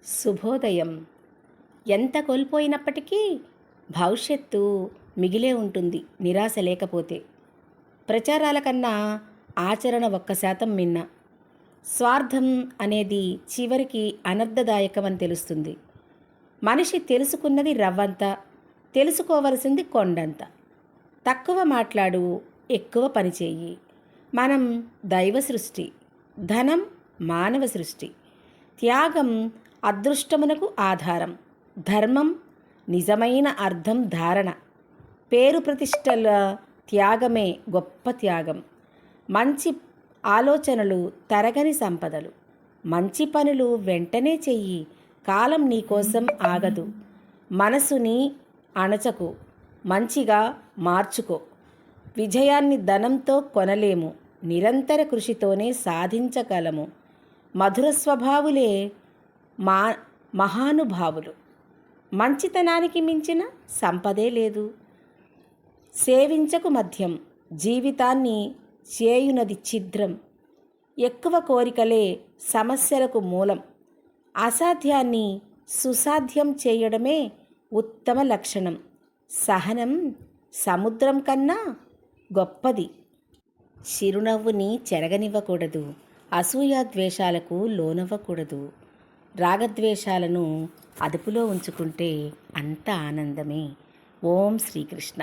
శుభోదయం. ఎంత కోల్పోయినప్పటికీ భవిష్యత్తు మిగిలే ఉంటుంది నిరాశ లేకపోతే. ప్రచారాల కన్నా ఆచరణ 1% మిన్న. స్వార్థం అనేది చివరికి అనర్థదాయకమని తెలుస్తుంది. మనిషి తెలుసుకున్నది రవ్వంత, తెలుసుకోవలసింది కొండంత. తక్కువ మాట్లాడు, ఎక్కువ పనిచేయి. మనం దైవ సృష్టి, ధనం మానవ సృష్టి. త్యాగం అదృష్టమునకు ఆధారం, ధర్మం నిజమైన అర్థం ధారణ. పేరు ప్రతిష్టల త్యాగమే గొప్ప త్యాగం. మంచి ఆలోచనలు తరగని సంపదలు. మంచి పనులు వెంటనే చెయ్యి, కాలం నీకోసం ఆగదు. మనసుని అణచకు, మంచిగా మార్చుకో. విజయాన్ని ధనంతో కొనలేము, నిరంతర కృషితోనే సాధించగలము. మధుర స్వభావులే మహానుభావులు. మంచితనానికి మించిన సంపదే లేదు. సేవించకు మద్యం, జీవితాన్ని చేయునది ఛిద్రం. ఎక్కువ కోరికలే సమస్యలకు మూలం. అసాధ్యాన్ని సుసాధ్యం చేయడమే ఉత్తమ లక్షణం. సహనం సముద్రం కన్నా గొప్పది. చిరునవ్వుని చెరగనివ్వకూడదు, అసూయాద్వేషాలకు లోనవ్వకూడదు. రాగద్వేషాలను అదుపులో ఉంచుకుంటే అంత ఆనందమే. ఓం శ్రీకృష్ణ.